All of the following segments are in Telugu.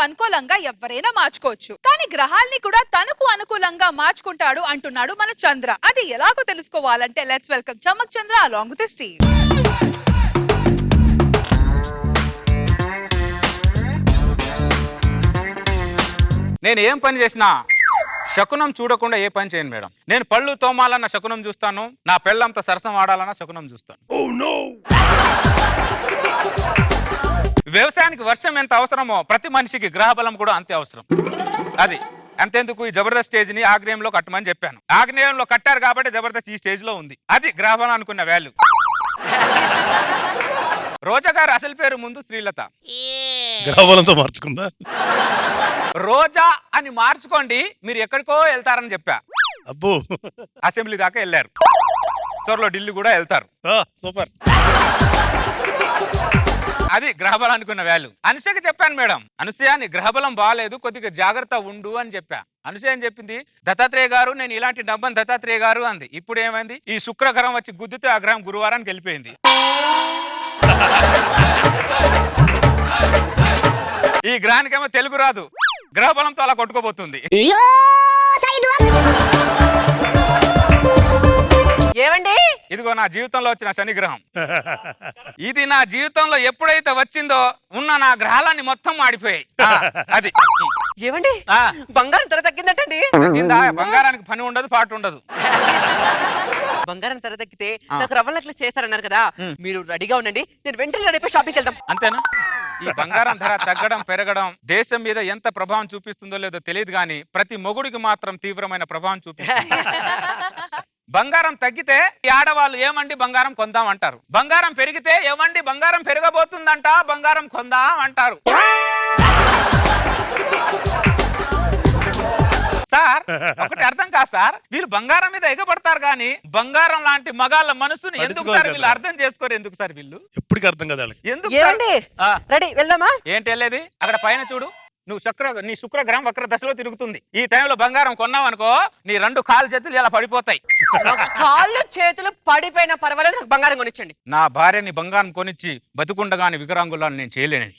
అనుకూలంగా ఎవరైనా మార్చుకోవచ్చు, కానీ గ్రహాల్ని కూడా తనకు అనుకూలంగా మార్చుకుంటాడు అంటున్నాడు మన చంద్ర. అది ఎలాగో తెలుసుకోవాలంటే let's welcome Chamak Chandra along with his team. నేను ఏం పని చేసినా శకునం చూడకుండా ఏ పని చేయను మేడం. నేను పళ్ళు తోమాలన్న శకునం చూస్తాను, నా పెళ్ళంతో సరసం ఆడాలన్న శకునం చూస్తాను. వ్యవసాయానికి వర్షం ఎంత అవసరమో ప్రతి మనిషికి గ్రహ బలం కూడా అంతే అవసరం. అది అంతేందుకు ఈ జబర్దస్త్ స్టేజ్ ని ఆగ్నేయంలో కట్టమని చెప్పాను. ఆగ్నేయంలో కట్టారు కాబట్టి జబర్దస్త్ ఈ స్టేజ్ లో ఉంది. అది గ్రహ బలం అనుకున్న వాల్యూ. రోజా గారు అసలు పేరు ముందు శ్రీలత, గ్రహబలంతో మార్చుకుందా? రోజా అని మార్చుకోండి, మీరు ఎక్కడికో వెళ్తారని చెప్పా. అబ్బో, అసెంబ్లీ దాకా వెళ్ళారు, త్వరలో ఢిల్లీ కూడా వెళ్తారు. సూపర్. అది గ్రహబలం అనుకున్న వాల్యూ. అనుసూయకి చెప్పాను మేడం, అనుసూయ నీ గ్రహబలం బాగాలేదు, కొద్దిగా జాగ్రత్త ఉండు అని చెప్పా. అనుసూయ అని చెప్పింది, దత్తాత్రేయ గారు నేను ఇలాంటి డబ్బని దత్తాత్రేయ గారు అంది. ఇప్పుడు ఏమైంది, ఈ శుక్రగ్రహం వచ్చి గుద్దితే ఆ గ్రహం గురువారానికి వెళ్ళిపోయింది. ఈ గ్రహానికేమో తెలుగు రాదు, గ్రహబలంతో అలా కొట్టుకోబోతుంది. ఏమండి, ఇదిగో నా జీవితంలో వచ్చిన శనిగ్రహం. ఇది నా జీవితంలో ఎప్పుడైతే వచ్చిందో ఉన్న నా గ్రహాలన్నీ మొత్తం మాడిపోయాయి. అది ఏమండి, బంగారం ధర తగ్గిందటండి. బంగారానికి పని ఉండదు, పాటు ఉండదు. బంగారం ధర తగ్గితే నాకు రవ్వ నెక్లెస్ చేస్తారన్నారు కదా, మీరు రెడీగా ఉండండి, నేను వెంటనే రెడీ షాపింగ్కి వెళ్దాం. అంతేనా? ఈ బంగారం ధర తగ్గడం పెరగడం దేశం మీద ఎంత ప్రభావం చూపిస్తుందో లేదో తెలియదు, కానీ ప్రతి మొగుడికి మాత్రం తీవ్రమైన ప్రభావం చూపిస్తుంది. బంగారం తగ్గితే ఈ ఆడవాళ్ళు ఏమండి బంగారం కొందాం అంటారు, బంగారం పెరిగితే ఏమండి బంగారం పెరగబోతుందంట, బంగారం కొందాం అంటారు. సార్ ఒకటి అర్థం కాదు సార్, వీళ్ళు బంగారం మీద ఎగబడతారు కానీ బంగారం లాంటి మగాళ్ళ మనసుని ఎందుకు సార్ వీళ్ళు అర్థం చేసుకోరు? ఎందుకు సార్ వీళ్ళు ఎప్పటికీ అర్థం కదా ఎందుకు? రెడీ వెళ్దామా? ఏంటి వెళ్ళేది? అక్కడ పైన చూడు, నీ శుక్రగ్రహం వక్ర దశలో తిరుగుతుంది. ఈ టైంలో బంగారం కొన్నావు అనుకో, నీ 2 కాళ్ళు చేతులు ఇలా పడిపోతాయి. కాళ్ళు చేతులు పడిపోయినా పర్వాలేదు, నాకు బంగారం కొనిచ్చండి. నా భార్యని బంగారం కొనిచ్చి బతుకుండగాని వికరాంగులను నేను చేయలేనని.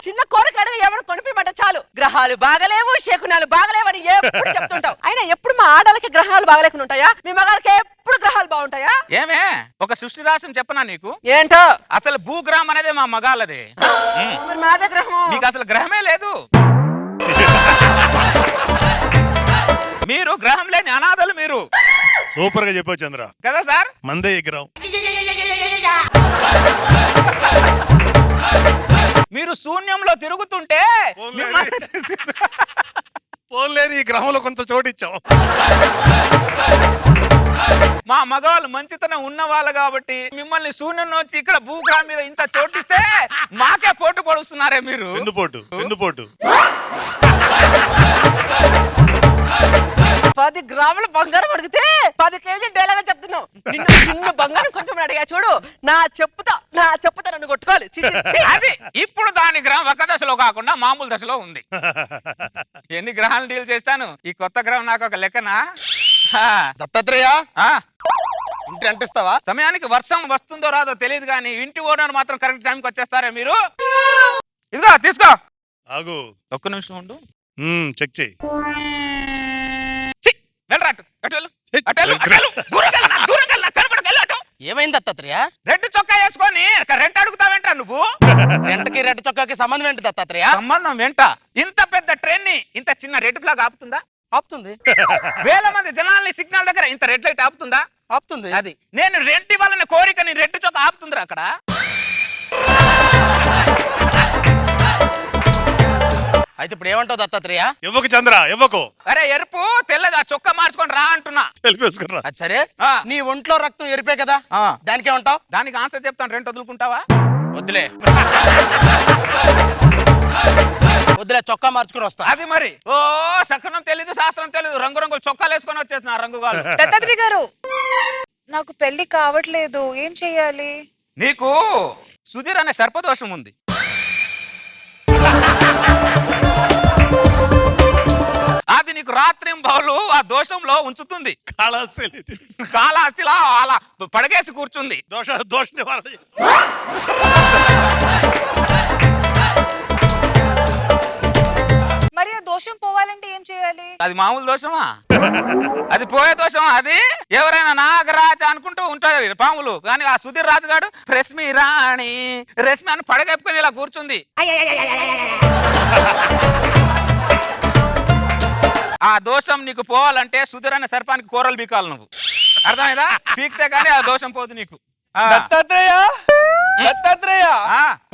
చిన్న కోరిక అడగ ఏమైనా కొనిపిమంట చాలు, గ్రహాలు బాగలేవు శకునాలు బాగలేవని ఎప్పుడు చెప్తుంటావు. అయినా ఎప్పుడు మా ఆడలకి గ్రహాలు బాగలేకుండా ఉంటాయా? మీ మగాలకి ఎప్పుడు గ్రహాలు బాగుంటాయా? ఏమే ఒక సృష్టి రాశం చెప్పనా నీకు? ఏంటో అసలు భూగ్రహం అనేది మా మగాలదే, మాదే గ్రహం. మీకు అసలు గ్రహమే లేదు. మీరు గ్రహం లేని అనాథలు మీరు. సూపర్ గా చెప్పావు చంద్ర కదా సార్. మందే ఈ గ్రహం. మీరు శూన్యంలో తిరుగుతుంటే పోన్లేని ఈ గ్రహంలో కొంత చోటిచ్చాం. మా మగవాళ్ళు మంచితనం ఉన్న వాళ్ళు కాబట్టి మిమ్మల్ని శూన్యం నుంచి ఇక్కడ భూగ్రహం మీద ఇంత చోటిస్తే మాకే పోటు పడుస్తున్నారే మీరు. వెన్నుపోటు 10 గ్రాముల బంగారం అడిగితే 10 కేజీలు డైలాగా చెప్తున్నావు. నిన్ను బంగారం కొంచెం అడిగా చూడు, నా చెప్పుతా నన్ను కొట్టుకోవాలి. అది ఇప్పుడు దాని గ్రహం ఒక దశలో కాకుండా మామూలు దశలో ఉంది. ఎన్ని గ్రహాలు డీల్ చేస్తాను, ఈ కొత్త గ్రహం నాకు ఒక లెక్కనా? దత్తాత్రేయ, ఇంటి అంటిస్తావా? సమయానికి వర్షం వస్తుందో రాదో తెలియదు, కానీ ఇంటి ఓనర్ మాత్రం కరెక్ట్ టైంకి వచ్చేస్తారే మీరు. ఇదిగో తీసుకో. ఆగు, ఒక్క నిమిషం ఉండు, చెక్ చేయి. ఏమైంది దత్తాత్రేయ? రెడ్ చొక్కా వేసుకొని రెంట్ అడుగుతావేంటా నువ్వు? రెంట్కి రెడ్ చొక్కాకి సంబంధం ఏంటి దత్తాత్రేయ? సంబంధం వెంట ఇంత పెద్ద ట్రైన్ ని ఇంత చిన్న రెడ్ ఫ్లాగ్ ఆపుతుందా? ఆపుతుంది. వేల మంది జనాల్ని సిగ్నల్ దగ్గర ఇంత రెడ్ లైట్ ఆపుతుందా? ఆపుతుంది. అది నేను రెంట్ ఇవ్వాలన్న కోరికని రెడ్ చొక్కా ఆపుతుందిరా అక్కడ. అయితే ఇప్పుడు ఏమంటావు దత్తాత్రేయ? ఇవ్వకు చంద్ర, ఇవ్వకు. అరే ఎరుపు తెల్లగా చొక్కా మార్చుకొని రా అంటున్నా. తెలిపేసుకురా. అది సరే, నీ ఒంట్లో రక్తం ఎరిపే కదా, దానికి ఏమంటావు? దానికి ఆన్సర్ చెప్తాను, రెంట్ వదులుకుంటావా? వద్దులే చొక్కా మార్చుకుని వస్తా. అది మరి శకునం తెలీదు శాస్త్రం తెలీదు, రంగురంగులు చొక్కాలు వేసుకొని వచ్చేస్తున్నా రంగుగాలు. దత్తాత్రేయ గారు, నాకు పెళ్లి కావట్లేదు, ఏం చెయ్యాలి? నీకు సుధీర్ అనే సర్పదోషం ఉంది. అది నీకు రాత్రింబవలు ఆ దోషంలో ఉంచుతుంది. కాళహస్తిలా అలా పడగేసి కూర్చుంది. దోష నివారణ. మరి ఆ దోషం పోవాలంటే ఏం చేయాలి? అది మామూలు దోషమా? అది పోయే దోషమా? అది ఎవరైనా నాగరాజ అనుకుంటూ ఉంటారు పాములు, కానీ ఆ సుధీర్ రాజు గారు రశ్మి రాణి రశ్మి అని పడగెప్పుకొని ఇలా కూర్చుంది. ఆ దోషం నీకు పోవాలంటే సుధీర్ అనే సర్పానికి కూరలు బీకాలి నువ్వు. అర్థమైందా? పీకితే కానీ ఆ దోషం పోదు నీకు. దత్తాత్రేయ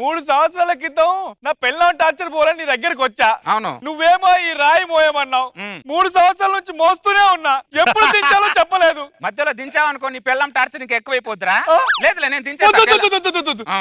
3 సంవత్సరాల క్రితం నా పెళ్ళం టార్చర్ పోలని నీ దగ్గరికి వచ్చా. అవును. నువ్వేమో ఈ రాయి మోయమన్నావు. 3 సంవత్సరాల నుంచి మోస్తూనే ఉన్నా. ఎప్పుడు దించాలో చెప్పలేదు. మధ్యలో దించావనుకో నీ పెళ్ళం టార్చర్ నీకు ఎక్కువైపోద్దురా. లేదులే నేను దించేస్తా.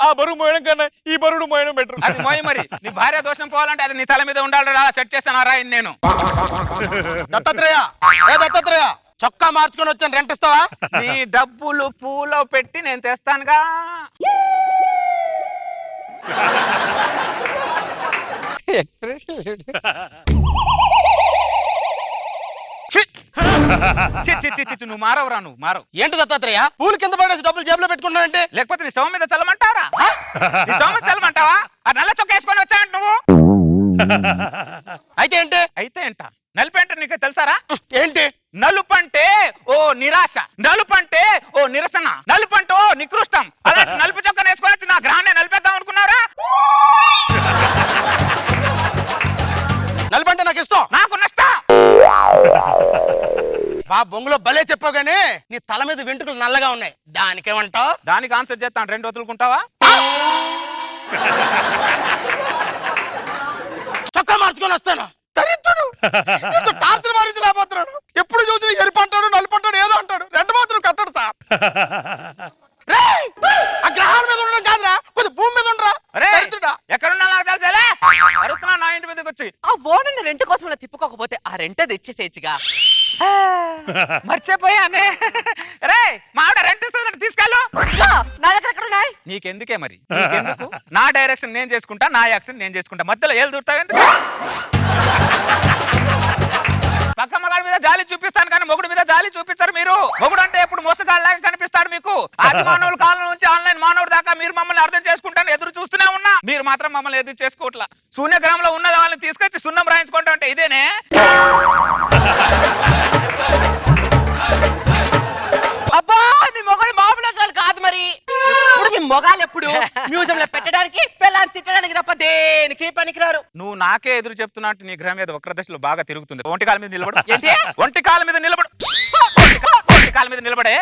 ఆ బరువు మోయడం కన్నా ఈ బరువుడు మోయడం బెటర్. అది మోయి మరి. నీ భార్య దోషం పోవాలంటే అది నీ తల మీద ఉండాలి. సెట్ చేస్తాను ఆ రాయిని నేను. దత్తాత్రేయ చొక్కా మార్చుకొని వచ్చాను, రెంట్ ఇస్తావా? నీ డబ్బులు పూలో పెట్టి నేను తెస్తానుగా. నువ్వు మారవురా, నువ్వు మారవు. ఏంటి దత్తాత్రేయ పూలు కింద పడేసి డబ్బులు జేబులో పెట్టుకున్నావంటే? లేకపోతే నీ సొమ్ము మీద చల్లమంటావరా? నీ సొమ్ము మీద చల్లమంటావా? ఆ నల్ల చొక్క వేసుకొని వచ్చావంట నువ్వు. అయితే ఏంటి? అయితే ఏంట? నలుపు అంటే నీకు తెలుసారా? ఏంటి నలుపు అంటే? ఓ నిరాశ, నలుపు అంటే ఓ నిరసన, నలుపు అంటే ఓ నికృష్టం. అలాంటి నలుపు చొక్క వేసుకొని నా గ్రహాన్ని నలిపేద్దాం అనుకున్నారా? నలుపు అంటే నాకు ఇష్టం. నాకు నష్టం. బా బొంగులో భలే చెప్పావు గానీ నీ తల మీద వెంట్రుకలు నల్లగా ఉన్నాయి, దానికేమంటావు? దానికి ఆన్సర్ చేస్తాను. 2 వదులుకుంటావా? చొక్కా మార్చుకొని వస్తాను. టార్చర్ మారించి లేకపోతున్నాను. ఎప్పుడు చూసి ఎరిపంటాడు నలుపంటాడు ఏదో అంటాడు. 2 మాత్రం కట్టాడు సార్. ఆ గ్రహాల మీద ఉండడం కాదురా, కొంచెం భూమి మీద ఉండరా. ఎక్కడున్నా నాకు తెలుసా? అరుస్తున్నా నా ఇంటి మీదకి వచ్చి. ఆ ఓనర్ని రెంట్ కోసం తిప్పుకోకపోతే ఆ రెంట్ తెచ్చేసేచ్చుగా. మర్చిపోయానే. రే మావిడ రెంట్ ఇస్తుందంటే తీసుకెళ్ళు. నా దగ్గర ఎక్కడ ఉన్నాయి? నీకెందుకే మరి? నీకెందుకు? నా డైరెక్షన్ నేను చేసుకుంటా, నా యాక్షన్ నేను చేసుకుంటా. మధ్యలో ఏళ్ళు దూరుతావు ఎందుకు? పక్క మగాడి మీద జాలి చూపిస్తాను కానీ మొగుడు మీద జాలి చూపిస్తారు మీరు. మొగుడు అంటే ఎప్పుడు మోసగాళ్ళలాగా కనిపిస్తాడు మీకు. ఆది మానవుల కాలం నుంచి ఆన్లైన్ మానవుడు దాకా మీరు మమ్మల్ని అర్థం చేసుకుంటాను ఎదురు చూస్తూనే ఉన్నా. మీరు మాత్రం మమ్మల్ని ఎదురు చేసుకోవట్లా. శూన్యగ్రహంలో ఉన్న వాళ్ళని తీసుకొచ్చి సున్నం రాయించుకుంటా అంటే ఇదేనే? అబ్బా మీ మొగాలు మామూలు అసలు కాదు. మరి ఇప్పుడు మీ మొగాలు ఎప్పుడు మ్యూజియం లో పెట్టడానికి పిల్లల్ని తిట్టడానికి తప్ప దేనికి పనికిరారు. నువ్వు నాకే ఎదురు చెప్తున్నట్టు నీ గ్రహం మీద వక్రదశలో బాగా తిరుగుతుంది. ఒంటి కాల మీద నిలబడు. ఏంటి? ఒంటి కాల మీద నిలబడు. ఒంటి కాల మీద నిలబడే.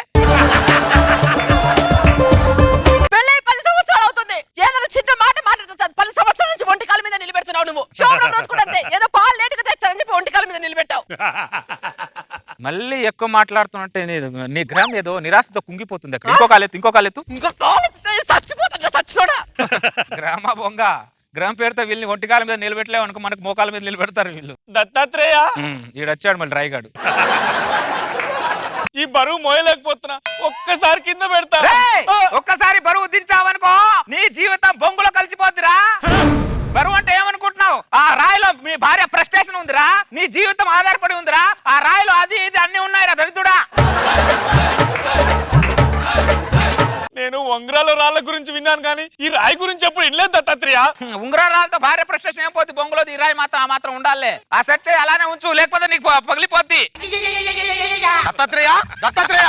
పెళ్ళై 10 సంవత్సరాలు అవుతుంది. ఏదైనా చిన్న మాట మాట్లాడుతుంది. 10 సంవత్సరాల నుంచి ఒంటి కాల మీద నిలబెడుతున్నావు నువ్వు. షోరూమ్ రోజు కూడా అంతే. ఏదో పాలు లేటుగా తెచ్చారని చెప్పి ఒంటి కాల మీద నిలబెట్టావు. మళ్ళీ ఎక్కువ మాట్లాడుతున్నట్టే నీ గ్రహం ఏదో నిరాశతో కుంగిపోతుంది. అక్కడ ఇంకో కాలెత్తు, ఇంకో కాలెత్తు. ఇంకో కాలు చచ్చిపోతా చచ్చిపోడా. గ్రహమ బొంగ. గ్రహం పేరుతో వీళ్ళని ఒంటికాల మీద నిలబెట్టలేవు అనుకో, మనకు మోకాల మీద నిలబెడతారు వీళ్ళు. దత్తాత్రేయ ఈడొచ్చాడు మళ్ళీ రాయిగాడు. ఈ బరువు మోయలేకపోతున్నా, ఒక్కసారి కింద పెడతా. ఒక్కసారి బరువు దించావనుకో నీ జీవితం బొంగులో కలిసిపోద్దిరా. బరువు అంటే ఏమనుకుంటున్నావు? ఆ రాయిలో మీ భార్య ప్రెస్టేషన్ ఉందిరా, నీ జీవితం ఆధారపడి ఉందిరా. ఆ రాయిలో అది ఇది అన్ని ఉన్నాయిరా దరిద్రుడా. నేను ఉంగరాల రాళ్ళ గురించి విన్నాను కానీ ఈ రాయి గురించి ఎప్పుడు వినలేదు దత్తాత్రేయ. ఉంగరాల రాళ్ళతో భార్య ప్రెస్టేషన్ ఏం పోద్ది? బొంగులో ఈ రాయి మాత్రం ఆ మాత్రం ఉండాలి. ఆ సెట్ చేయి, అలానే ఉంచు, లేకపోతే నీకు పగిలిపోద్ది. దత్తాత్రేయ దత్తాత్రేయ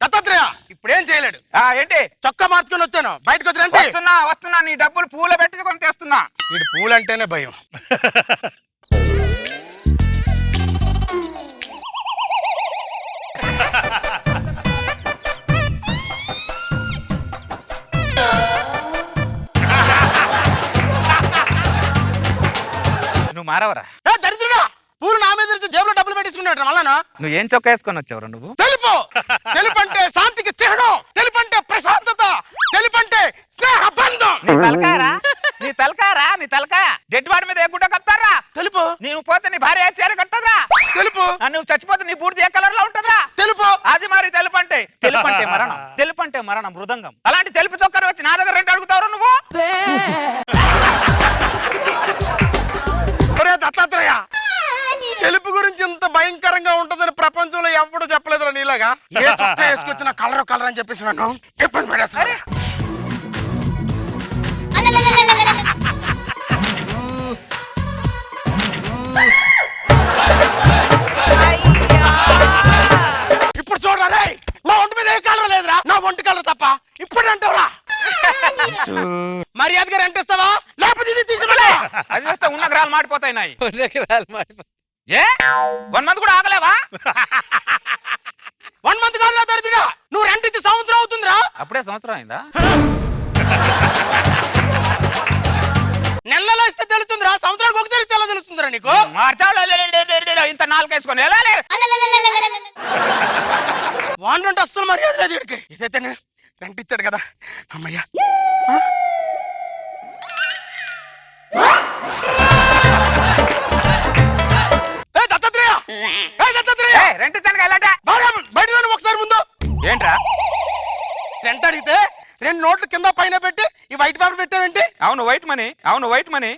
దత్తాత్రేయ ఇప్పుడేం చేయలేడు. ఏంటి? చొక్కా మార్చుకొని వచ్చాను, బయటకు వచ్చి వస్తున్నా వస్తున్నా. నీ డబ్బులు పూల పెట్టుకొని తెస్తున్నా. వీడు పూలంటేనే భయం. నువ్వు మారవరా? దరిద్రుడా, పూలు నా మీద జేబులో డబ్బులు పెట్టించుకున్నాడు. మళ్ళా నువ్వు ఏం చొక్కా వేసుకొని వచ్చావురా నువ్వు? తెలుపు. తెలుపు అంటే శాంతికి చిహ్నం. తెలుపు అంటే ప్రశాంతత. తెలుపు అంటే స్నేహ బంధం. నీ తలకారా? నీ తలకారా? నీ తలకాయ డెడ్ బాడీ మీద ఏ గుడ్డ కప్తారా? తెలుపు. నువ్వు పోతే నీ భార్య చీర కట్టదా? తెలుపు. నువ్వు చచ్చిపోతే నీ బూడిద ఏ కలర్ లో ఉంటుందా? తెలుపు. అది మరి తెలుపు అంటే. తెలుపు అంటే మరణం. తెలుపు అంటే మరణం, మృదంగం. అలాంటి తెలుపు చొక్కారు వచ్చి నా దగ్గర 2 అడుగుతావు నువ్వు? దత్తాత్రేయ భయంకరంగా ఉంటుందని ప్రపంచంలో ఎవడు చెప్పలేదురా నీలాగా. ఏ చుట్టూ వేసుకొచ్చిన కలర్ అని చెప్పేసి నన్ను ఇబ్బంది పడేస్తాను. ఇప్పుడు చూడరా రేయ్, నా ఒంటి మీద ఏ కలర్ లేదురా, నా ఒంటి కలర్ తప్ప. ఇప్పుడు అంటావురా మర్యాదగా రెంట్ ఇస్తావా లేకపోతే ఇది తీసుకెళ్ళా. అది వస్తే ఉన్న గ్రహాలు మాడిపోతాయి నాయి. ఏ 1 మంత్ కూడా ఆగలేవా? 1 మంత్ కాదురా దరిద్రుడా, నువ్వు రెంట్ ఇచ్చి సంవత్సరం అవుతుందిరా. అప్పుడే సంవత్సరం అయిందా? నెలలో ఇస్తే తెలుస్తుందిరా, సంవత్సరానికి ఒకసారి ఇస్తే ఎలా తెలుస్తుందిరా నీకు? ఇంత నాలుకేసుకొని వాండంటే అస్సలు మర్యాద లేదు వీడికి. ఇదైతే రెంట్ ఇచ్చాడు కదా అమ్మయ్యా. రెంట్ ఇచ్చాను ఎలాంటి బయట ఒకసారి ముందు ఏంట్రా? రెంట్ అడిగితే 2 నోట్లు కింద పైన పెట్టి ఈ వైట్ పేపర్ పెట్టావేంటి? అవును వైట్ మనీ, అవును వైట్ మనీ.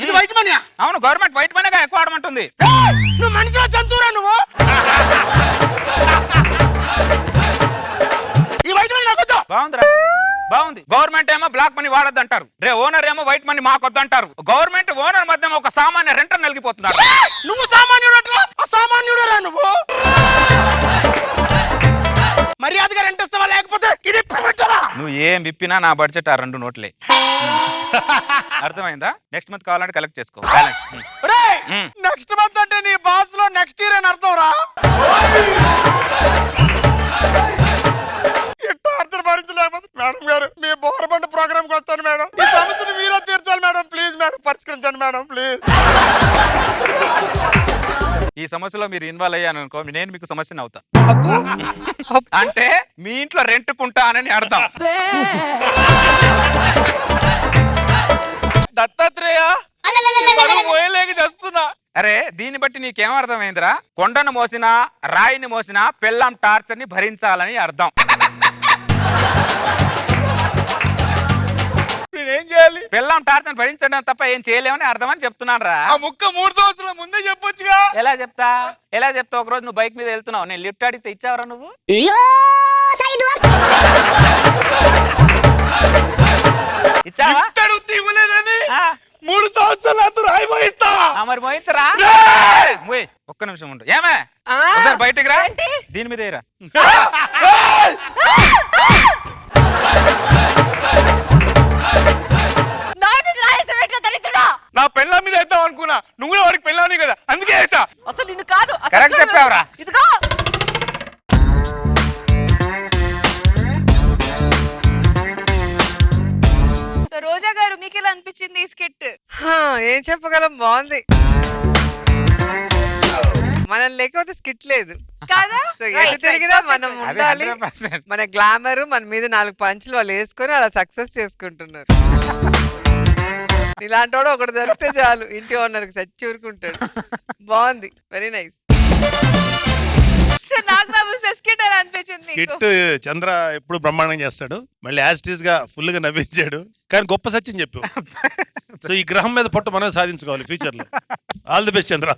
ఇది వైట్ మనీ? అవును గవర్నమెంట్ వైట్ మనీగా ఎక్కువ ఆడమంటుంది. నువ్వు మనిషిలో జంతువురా నువ్వు. ఈ వైట్ మనీ నాకు బాగుందిరా, బాగుంది. గవర్నమెంట్ ఏమో బ్లాక్ మనీ వాడద్దు అంటారు, రే ఓనర్ ఏమో వైట్ మనీ మాకొద్దు అంటారు. గవర్నమెంట్ ఓనర్ మధ్య ఒక సామాన్య రెంటర్ నలిగిపోతున్నారు. నువ్వు సామాన్యుడు అట్లా అసామాన్యుడు రా నువ్వు. మర్యాదగా రెంట్ ఇస్తావా లేకపోతే ఇది పెట్టరా. నువ్వు ఏం విప్పినా నా బడ్జెట్ ఆ 2 నోట్లే. అర్థమైందా? నెక్స్ట్ మంత్ కావాలంటే కలెక్ట్ చేసుకో బ్యాలెన్స్. నెక్స్ట్ మంత్ అంటే నీ బాస్ లో నెక్స్ట్ ఇయర్ అని అర్థం రా. అర్థం భరించలేకపోతే మేడం గారు మీ బోరబండ ప్రోగ్రామ్ కి వస్తాను మేడం. ఈ సమస్యను మీరే తీర్చాలి మేడం. ప్లీజ్ మేడం పరిష్కరించండి మేడం ప్లీజ్. ఈ సమస్యలో మీరు ఇన్వాల్వ్ అయ్యాను అనుకో, నేను మీకు సమస్యను అవుతా. అంటే మీ ఇంట్లో రెంట్కుంటానని అర్థం. దత్తాత్రేయ పోయలేక చేస్తున్నా. అరే దీన్ని బట్టి నీకేం అర్థమైందిరా? కొండను మోసినా రాయిని మోసినా పెళ్ళాం టార్చర్ ని భరించాలని అర్థం. ఏం చేయాలి? పెళ్ళాం టార్చర్ భరించడం తప్ప ఏం చేయలేమని అర్థం అని చెప్తున్నాను రా. ఆ ముక్క 3 సంవత్సరాల ముందే చెప్పొచ్చుగా. ఎలా చెప్తా? ఒక రోజు నువ్వు బైక్ మీద వెళ్తున్నావు, నేను లిఫ్ట్ అడిగితే ఇచ్చావరా నువ్వు? ఇచ్చావా? ఇవ్వలేదని 3 సంవత్సరాలు నాతో రాయి మోయిస్తా. మరి మోయించరా? ఒక్క నిమిషం ఉండు. ఏమే ఒకసారి బయటికి రా. దీని మీద ఏరా. నా పెళ్ళ మీద వేద్దాం అనుకున్నా, నువ్వు కూడా వాడికి పెళ్ళాని కదా, అందుకే వేసా. అసలు నిన్ను కాదు. అసలు కరెక్ట్ చూడు. చెప్పావురా. ఇదిగో సో రోజా గారు మీకు ఎలా అనిపించింది ఈ స్కిట్? ఏం చెప్పగలం, బాగుంది. మనం లేకపోతే స్కిట్ లేదు కాదా? సో ఎటు తిరిగినా మనం అది ఉండాలి. 100%. మన గ్లామర్ మన మీద 4 పంచులు వాళ్ళు వేసుకొని అలా సక్సెస్ చేసుకుంటున్నారు. ఇలాంటి వాడు ఒకటి దొరికితే చాలు, ఇంటి ఓనర్కి చచ్చి ఊరుకుంటాడు. బాగుంది, very nice. So Nagababu sir skit ఎలా అనిపించింది మీకు? స్కిట్ చంద్ర ఎప్పుడు బ్రహ్మాండంగా చేస్తాడు. మళ్ళీ యాజ్ గా ఫుల్ గా నవ్వించాడు. కానీ గొప్ప సత్యం చెప్పు. సో ఈ గ్రహం మీద పట్టు మనం సాధించుకోవాలి ఫ్యూచర్ లో. All the best Chandra.